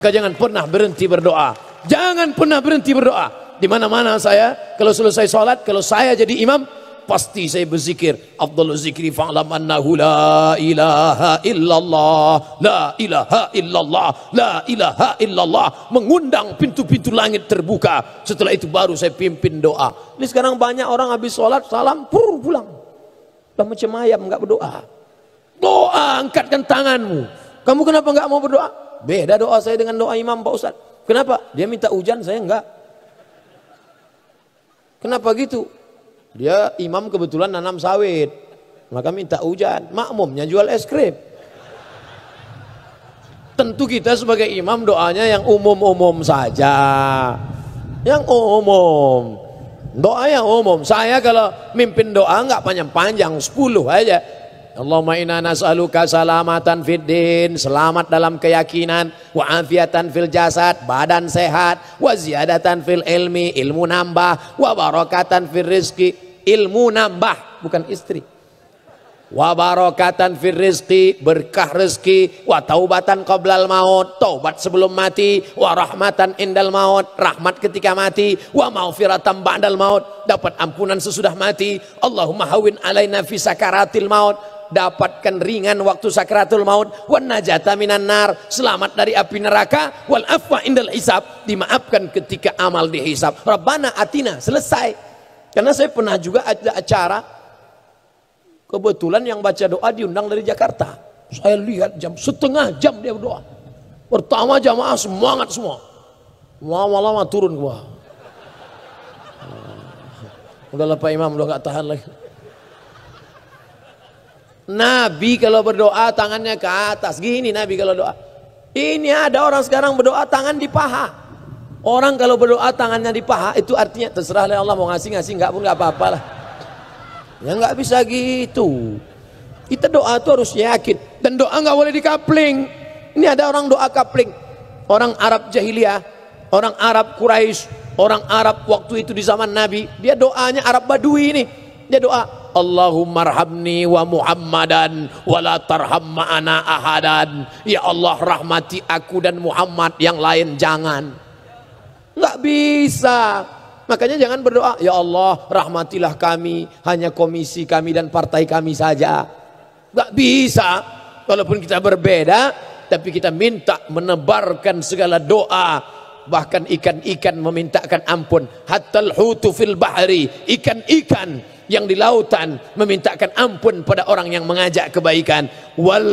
Maka jangan pernah berhenti berdoa. Jangan pernah berhenti berdoa. Di mana-mana saya kalau selesai sholat, kalau saya jadi imam, pasti saya berzikir. Afdhalul zikri fa'lam annahu la ilaha illallah, la ilaha illallah, la ilaha illallah. Mengundang pintu-pintu langit terbuka. Setelah itu baru saya pimpin doa. Ini sekarang banyak orang habis sholat salam pulang. Udah macam ayam nggak berdoa. Doa, angkatkan tanganmu. Kamu kenapa nggak mau berdoa? Beda doa saya dengan doa imam Pak Ustaz. Kenapa? Dia minta hujan, saya enggak. Kenapa gitu? Dia imam kebetulan nanam sawit, maka minta hujan. Makmumnya jual es krim. Tentu kita sebagai imam doanya yang umum-umum saja. Yang umum. Doa yang umum. Saya kalau mimpin doa enggak panjang-panjang, 10 aja. Allahumma inna nas'aluka salamatan fid din, selamat dalam keyakinan, wa afiatan fil jasad, badan sehat, wa ziyadatan fil ilmi, ilmu nambah, wa barakatan fil rizki, ilmu nambah, bukan istri. Wa barakatan fil rizki, berkah rezeki, wa taubatan qablal maut, taubat sebelum mati, wa rahmatan indal maut, rahmat ketika mati, wa maghfiratan ba'dal maut, dapat ampunan sesudah mati. Allahumma hawin alaina fi sakaratil maut, dapatkan ringan waktu sakratul maut, wan najata minan nar, selamat dari api neraka, wal afwa indal hisab, dimaafkan ketika amal dihisab. Rabbana atina, selesai. Karena saya pernah juga ada acara, kebetulan yang baca doa diundang dari Jakarta. Saya lihat setengah jam dia berdoa. Pertama jamaah semangat semua, lama-lama turun ke bawah. Udahlah Pak Imam, udah gak tahan lagi. Nabi kalau berdoa tangannya ke atas, gini Nabi kalau doa. Ini ada orang sekarang berdoa tangan di paha. Orang kalau berdoa tangannya di paha itu artinya terserah Allah mau ngasih enggak pun enggak apa-apa lah. Ya enggak bisa gitu. Kita doa itu harus yakin, dan doa enggak boleh dikapling. Ini ada orang doa kapling. Orang Arab jahiliyah, orang Arab Quraisy, orang Arab waktu itu di zaman Nabi, dia doanya Arab Badui ini. Dia doa, Allahumma arhamni wa Muhammadan wa la tarham ma'ana ahadan. Ya Allah, rahmati aku dan Muhammad, yang lain jangan. Nggak bisa. Makanya jangan berdoa, ya Allah rahmatilah kami, hanya komisi kami dan partai kami saja. Nggak bisa. Walaupun kita berbeda, tapi kita minta menebarkan segala doa. Bahkan ikan-ikan memintakan ampun. Hattal hutu fil bahri, ikan-ikan yang di lautan memintakan ampun pada orang yang mengajak kebaikan. Wal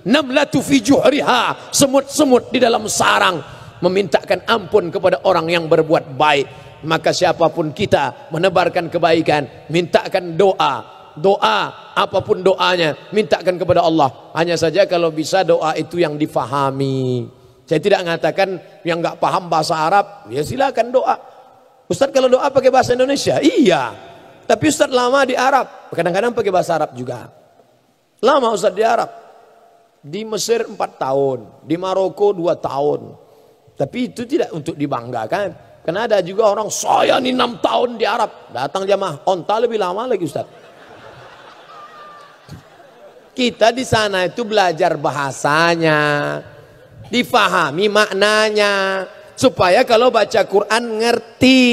namlatu fi juhriha, semut-semut di dalam sarang memintakan ampun kepada orang yang berbuat baik. Maka siapapun kita menebarkan kebaikan, mintakan doa apapun doanya, mintakan kepada Allah. Hanya saja kalau bisa doa itu yang difahami. Saya tidak mengatakan yang nggak paham bahasa Arab, ya silakan doa. Ustaz kalau doa pakai bahasa Indonesia, iya. Tapi Ustaz lama di Arab, kadang-kadang pakai bahasa Arab juga. Lama Ustaz di Arab. Di Mesir 4 tahun, di Maroko 2 tahun. Tapi itu tidak untuk dibanggakan. Karena ada juga orang, saya ini 6 tahun di Arab. Datang jamaah, onta lebih lama lagi Ustaz. Kita di sana itu belajar bahasanya, difahami maknanya, supaya kalau baca Quran ngerti.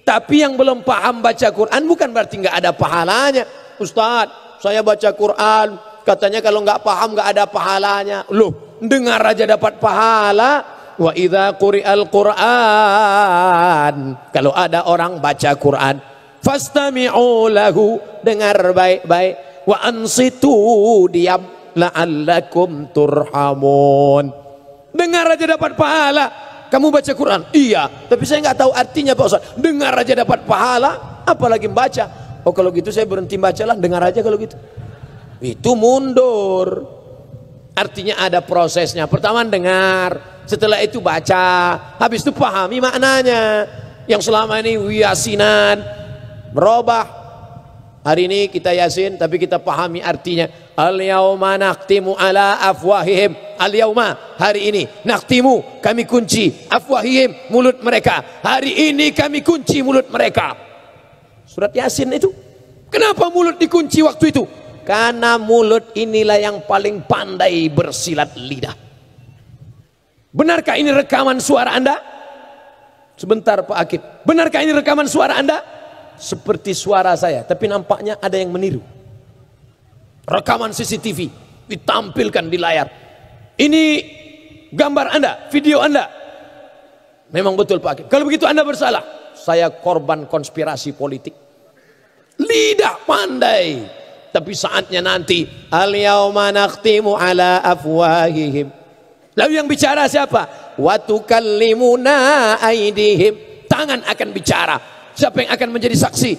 Tapi yang belum paham baca Quran bukan berarti nggak ada pahalanya. Ustaz, saya baca Quran, katanya kalau nggak paham nggak ada pahalanya. Loh, dengar aja dapat pahala. Wa idza quri'al Quran, kalau ada orang baca Quran, fastami'u lahu, dengar baik-baik. Wa ansitu, diam, la'allakum turhamun. Dengar aja dapat pahala. Kamu baca Quran? Iya, tapi saya nggak tahu artinya Pak Ustaz. Dengar aja dapat pahala, apalagi membaca. Oh kalau gitu saya berhenti baca lah, dengar aja kalau gitu. Itu mundur. Artinya ada prosesnya. Pertama dengar, setelah itu baca, habis itu pahami maknanya. Yang selama ini yasinan berubah. Hari ini kita yasin, tapi kita pahami artinya. Al-yawma naqtimu ala afwahihim. Al-yawma, hari ini, naqtimu, kami kunci, afwahihim, mulut mereka. Hari ini kami kunci mulut mereka. Surat Yasin itu. Kenapa mulut dikunci waktu itu? Karena mulut inilah yang paling pandai bersilat lidah. Benarkah ini rekaman suara Anda? Sebentar Pak Akib. Benarkah ini rekaman suara Anda? Seperti suara saya, tapi nampaknya ada yang meniru. Rekaman CCTV ditampilkan di layar. Ini gambar Anda, video Anda. Memang betul Pak Akib. Kalau begitu Anda bersalah. Saya korban konspirasi politik. Lidah pandai. Tapi saatnya nanti, al-yauma nakhtimu ala afwahihim. Lalu yang bicara siapa? Wa tukallimuna aydihim. Tangan akan bicara. Siapa yang akan menjadi saksi?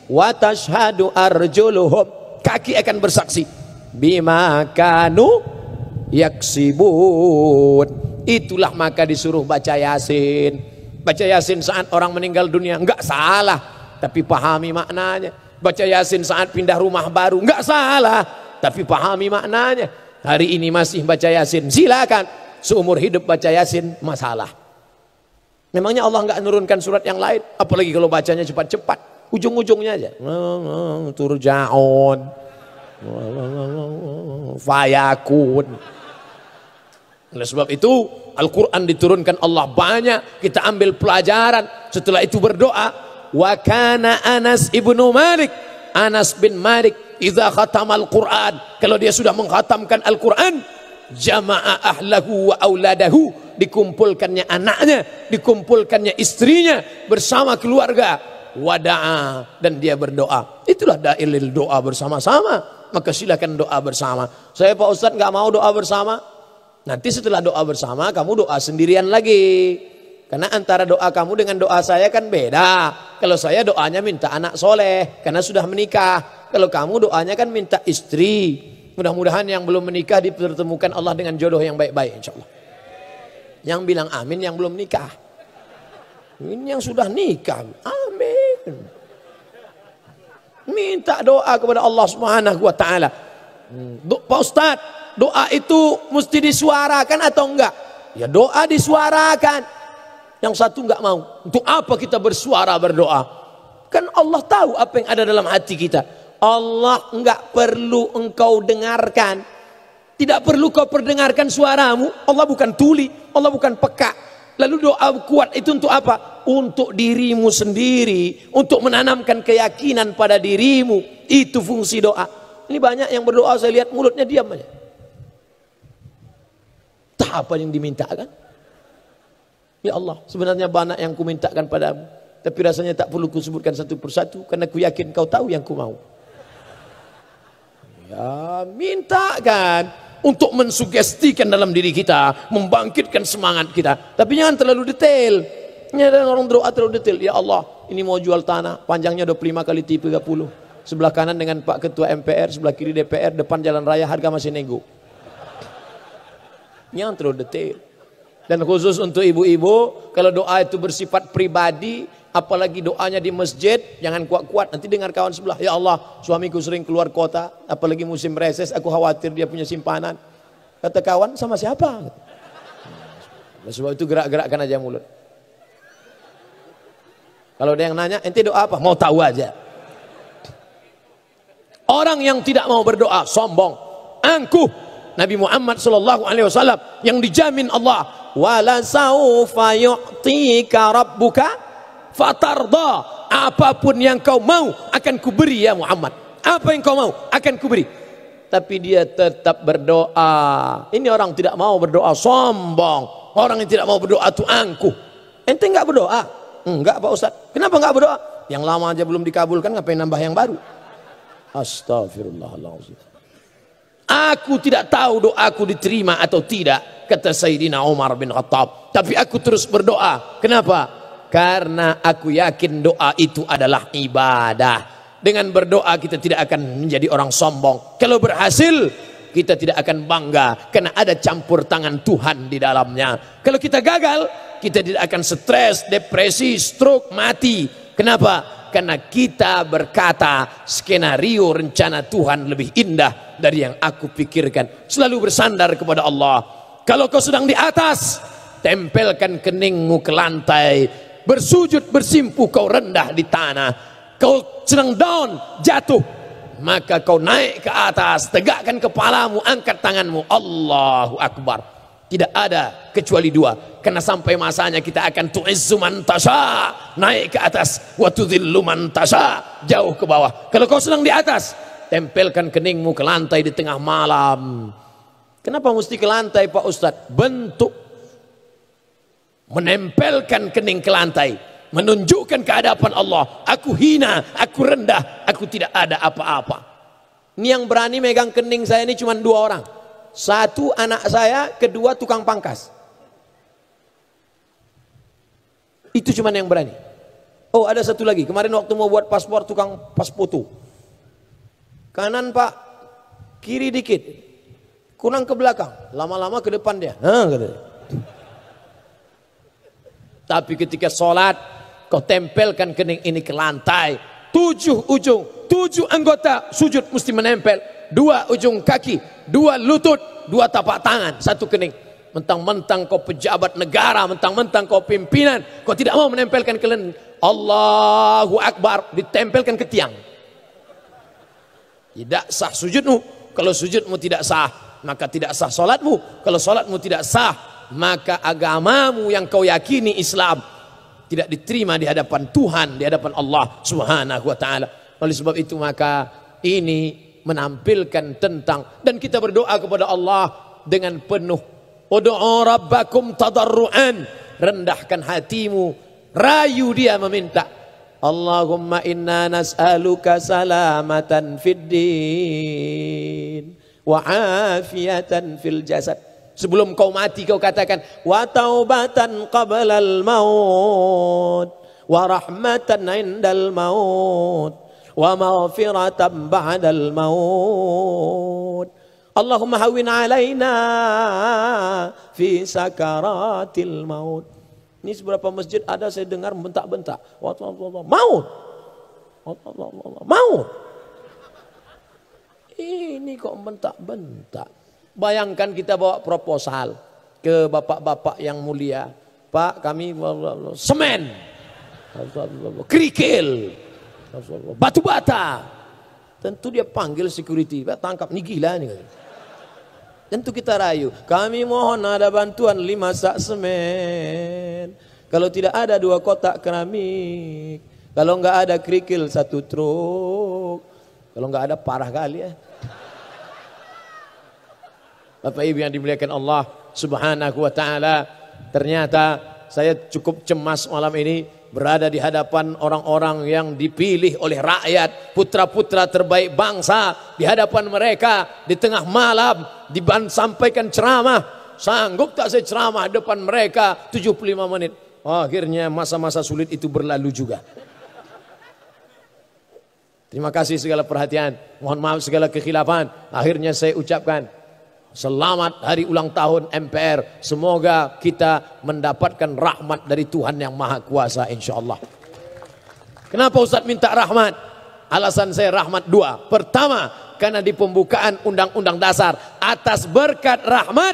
Wa tashhadu arjuluhum. Kaki akan bersaksi. Bima kanu yaksibun. Itulah maka disuruh baca Yasin. Baca Yasin saat orang meninggal dunia enggak salah, tapi pahami maknanya. Baca Yasin saat pindah rumah baru enggak salah, tapi pahami maknanya. Hari ini masih baca Yasin, silakan. Seumur hidup baca Yasin, masalah. Memangnya Allah enggak nurunkan surat yang lain? Apalagi kalau bacanya cepat-cepat, ujung-ujungnya aja. Turja'un, fayakun. Oleh sebab itu Al-Quran diturunkan Allah banyak, kita ambil pelajaran. Setelah itu berdoa. Wa kana Anas ibnu Malik, Anas bin Malik, idza khatamal Quran, kalau dia sudah mengkhatamkan Al-Quran, jama'a ahlahu wa auladahu, dikumpulkannya anaknya, dikumpulkannya istrinya bersama keluarga. Wada'a, dan dia berdoa. Itulah dalil doa bersama-sama. Maka silakan doa bersama. Saya Pak Ustadz nggak mau doa bersama. Nanti setelah doa bersama kamu doa sendirian lagi. Karena antara doa kamu dengan doa saya kan beda. Kalau saya doanya minta anak soleh karena sudah menikah. Kalau kamu doanya kan minta istri. Mudah-mudahan yang belum menikah dipertemukan Allah dengan jodoh yang baik-baik insya Allah. Yang bilang amin yang belum nikah. Ini yang sudah nikah. Amin. Minta doa kepada Allah Subhanahu wa taala. Pak Ustadz, doa itu mesti disuarakan atau enggak? Ya doa disuarakan. Yang satu enggak mau. Untuk apa kita bersuara berdoa? Kan Allah tahu apa yang ada dalam hati kita. Allah enggak perlu engkau dengarkan. Tidak perlu kau perdengarkan suaramu. Allah bukan tuli, Allah bukan peka. Lalu doa kuat itu untuk apa? Untuk dirimu sendiri, untuk menanamkan keyakinan pada dirimu. Itu fungsi doa. Ini banyak yang berdoa saya lihat mulutnya diam aja. Tak apa yang dimintakan. Ya Allah, sebenarnya banyak yang ku mintakan padamu, tapi rasanya tak perlu ku sebutkan satu persatu karena ku yakin kau tahu yang ku mau. Ya, mintakan untuk mensugestikan dalam diri kita, membangkitkan semangat kita. Tapi jangan terlalu detail. Ini ada orang doa terlalu detail. Ya Allah, ini mau jual tanah, panjangnya 25 kali 30. Sebelah kanan dengan Pak Ketua MPR, sebelah kiri DPR, depan jalan raya, harga masih nego. Yang terlalu detail. Dan khusus untuk ibu-ibu, kalau doa itu bersifat pribadi, apalagi doanya di masjid, jangan kuat-kuat. Nanti dengar kawan sebelah, ya Allah, suamiku sering keluar kota, apalagi musim reses, aku khawatir dia punya simpanan. Kata kawan, sama siapa? Sebab itu gerak-gerakkan aja mulut. Kalau ada yang nanya, ente doa apa? Mau tahu aja. Orang yang tidak mau berdoa sombong, angkuh. Nabi Muhammad SAW yang dijamin Allah, wala saufa yu'tika rabbuka fatarda. Apapun yang kau mau akan kuberi ya Muhammad. Apa yang kau mau akan kuberi. Tapi dia tetap berdoa. Ini orang tidak mau berdoa sombong. Orang yang tidak mau berdoa itu angkuh. Ente enggak berdoa? Enggak Pak Ustaz. Kenapa enggak berdoa? Yang lama aja belum dikabulkan, ngapain nambah yang baru? Astagfirullahaladzim. Aku tidak tahu doaku diterima atau tidak, kata Sayyidina Umar bin Khattab. Tapi aku terus berdoa. Kenapa? Karena aku yakin doa itu adalah ibadah. Dengan berdoa kita tidak akan menjadi orang sombong. Kalau berhasil kita tidak akan bangga karena ada campur tangan Tuhan di dalamnya. Kalau kita gagal, kita tidak akan stres, depresi, stroke, mati. Kenapa? Karena kita berkata skenario rencana Tuhan lebih indah dari yang aku pikirkan. Selalu bersandar kepada Allah. Kalau kau sedang di atas, tempelkan keningmu ke lantai. Bersujud bersimpuh kau rendah di tanah. Kau sedang down, jatuh, maka kau naik ke atas, tegakkan kepalamu, angkat tanganmu, Allahu Akbar. Tidak ada kecuali dua. Karena sampai masanya kita akan tu'izzu man tasha, naik ke atas, wa tudhillu man tasha, jauh ke bawah. Kalau kau sedang di atas, tempelkan keningmu ke lantai di tengah malam. Kenapa mesti ke lantai Pak Ustadz? Bentuk menempelkan kening ke lantai, menunjukkan kehadapan Allah, aku hina, aku rendah, aku tidak ada apa-apa. Ini yang berani megang kening saya ini cuma 2 orang. Satu anak saya, kedua tukang pangkas. Itu cuma yang berani. Oh, ada satu lagi. Kemarin waktu mau buat paspor, tukang pas foto. Kanan Pak, kiri dikit. Kurang ke belakang, lama-lama ke depan dia. Tapi ketika sholat, kau tempelkan kening ini ke lantai. 7 ujung, 7 anggota sujud mesti menempel. 2 ujung kaki, 2 lutut, 2 tapak tangan, 1 kening. Mentang-mentang kau pejabat negara, mentang-mentang kau pimpinan, kau tidak mau menempelkan ke kening. Allahu Akbar, ditempelkan ke tiang. Tidak sah sujudmu. Kalau sujudmu tidak sah, maka tidak sah solatmu. Kalau solatmu tidak sah, maka agamamu yang kau yakini Islam tidak diterima di hadapan Tuhan, di hadapan Allah Subhanahu wa ta'ala. Oleh sebab itu maka ini menampilkan tentang, dan kita berdoa kepada Allah dengan penuh, ud'u rabbakum tadarruan, rendahkan hatimu, rayu dia meminta. Allahumma inna nas'aluka salamatan fid din wa afiyatan fil jasad. Sebelum kau mati kau katakan wa taubatan qablal maut wa rahmatan indal maut wa maghfiratan ba'dal maut. Allahumma hawwin alaina fi sakaratil maut. Ini seberapa masjid ada saya dengar bentak-bentak. Maut. Maut. Ini kok bentak-bentak. Bayangkan kita bawa proposal ke bapak-bapak yang mulia. Pak, kami semen, kerikil, batu bata. Tentu dia panggil security, Pak, tangkap, nih gila nih. Tentu kita rayu, kami mohon ada bantuan 5 sak semen. Kalau tidak ada 2 kotak keramik. Kalau enggak ada kerikil 1 truk. Kalau enggak ada parah kali ya. Bapak Ibu yang dimuliakan Allah Subhanahu wa ta'ala, ternyata saya cukup cemas malam ini berada di hadapan orang-orang yang dipilih oleh rakyat, putra-putra terbaik bangsa, di hadapan mereka di tengah malam sampaikan ceramah. Sanggup tak saya ceramah depan mereka 75 menit. Akhirnya masa-masa sulit itu berlalu juga. Terima kasih segala perhatian, mohon maaf segala kekhilafan. Akhirnya saya ucapkan selamat hari ulang tahun MPR. Semoga kita mendapatkan rahmat dari Tuhan yang Maha Kuasa insyaallah. Kenapa Ustaz minta rahmat? Alasan saya rahmat 2. Pertama, karena di pembukaan Undang-Undang Dasar, atas berkat rahmat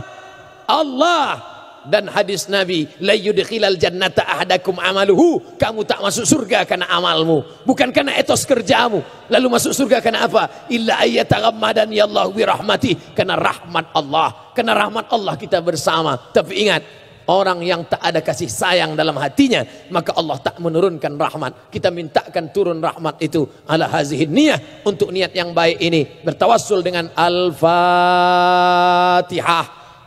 Allah dan hadis Nabi, la yudkhilal jannata ahadakum amaluhu, kamu tak masuk surga karena amalmu, bukan karena etos kerjamu. Lalu masuk surga karena apa? Illa ayyataghammadani Allah bi rahmati, karena rahmat Allah. Karena rahmat Allah kita bersama. Tapi ingat, orang yang tak ada kasih sayang dalam hatinya, maka Allah tak menurunkan rahmat. Kita mintakan turun rahmat itu ala hazihin niyah, untuk niat yang baik ini. Bertawassul dengan Al-Fatihah.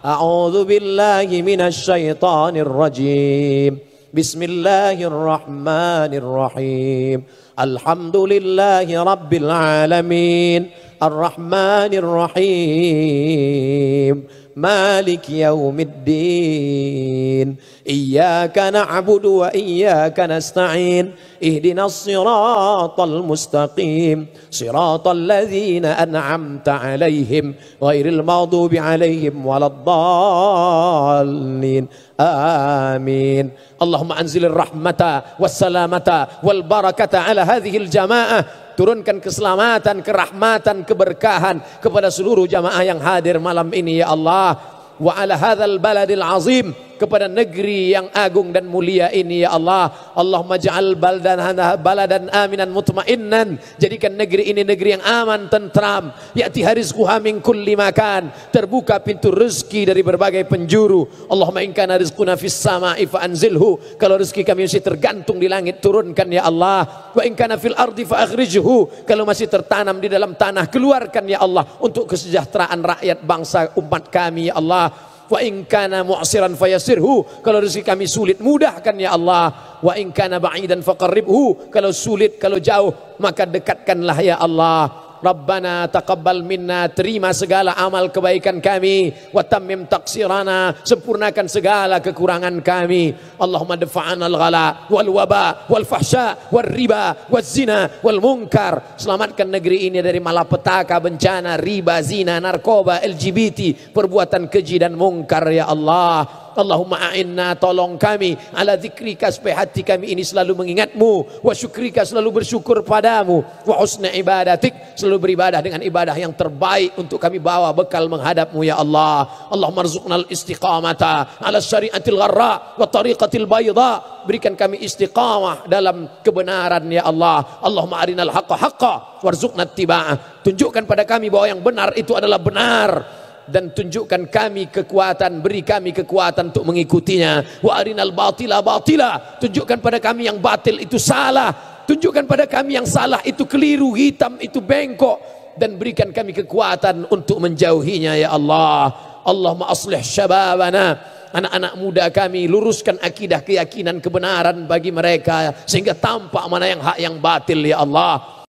A'udzu billahi minasy syaithanir rajim. Bismillahirrahmanirrahim. Alhamdulillahi rabbil alamin. Arrahmanir rahim. Malik yaumiddin. Iyyaka na'budu wa iyyaka nasta'in. Ihdinas siratal mustaqim. Siratal ladzina an'amta 'alaihim ghairil maghdubi 'alaihim waladdallin. Amin. Allahumma anzilir rahmata wassalamata wal barakata ala hadhil jamaah. Turunkan keselamatan, kerahmatan, keberkahan kepada seluruh jamaah yang hadir malam ini ya Allah. Wa ala hadzal baladil azim, kepada negeri yang agung dan mulia ini ya Allah. Allahumma ja'al baladan aminan mutmainnan, jadikan negeri ini negeri yang aman, tentram. Ya'tiha rizquha min kulli makan, terbuka pintu rezeki dari berbagai penjuru. Allahumma in kana rizquna fis sama'i fa anzilhu, kalau rezeki kami masih tergantung di langit, turunkan ya Allah. Wa in kana fil ardi fa akhrijhu, kalau masih tertanam di dalam tanah, keluarkan ya Allah untuk kesejahteraan rakyat bangsa umat kami ya Allah. Wa in kana mu'siran fayasirhu, kalau rezeki kami sulit, mudahkan ya Allah. Wa in kana ba'idan faqarribhu, kalau sulit, kalau jauh, maka dekatkanlah ya Allah. Rabbana taqabbal minna, terima segala amal kebaikan kami. Wa tammim taqsirana, sempurnakan segala kekurangan kami. Allahumma dafa'ana al-ghala wal waba wal fahsya wal riba wal zina wal munkar, selamatkan negeri ini dari malapetaka, bencana, riba, zina, narkoba, LGBT, perbuatan keji dan mungkar ya Allah. Allahumma a'inna, tolong kami, ala dzikrika, supaya hati kami ini selalu mengingatmu, wa syukrika, selalu bersyukur padamu, wa husna ibadatik, selalu beribadah dengan ibadah yang terbaik untuk kami bawa bekal menghadapmu ya Allah. Allahumma rzuqnal istiqamata ala syariatil gharra wa tariqatil bayda, berikan kami istiqamah dalam kebenaran ya Allah. Allahumma arinal haqqa haqqa warzuqna ittiba'ah, tunjukkan pada kami bahwa yang benar itu adalah benar, dan tunjukkan kami kekuatan, beri kami kekuatan untuk mengikutinya. Wa arinal batila batila, tunjukkan pada kami yang batil itu salah, tunjukkan pada kami yang salah itu keliru, hitam itu bengkok, dan berikan kami kekuatan untuk menjauhinya ya Allah. Allahumma aslih syababana, anak-anak muda kami, luruskan akidah, keyakinan, kebenaran bagi mereka sehingga tampak mana yang hak yang batil ya Allah.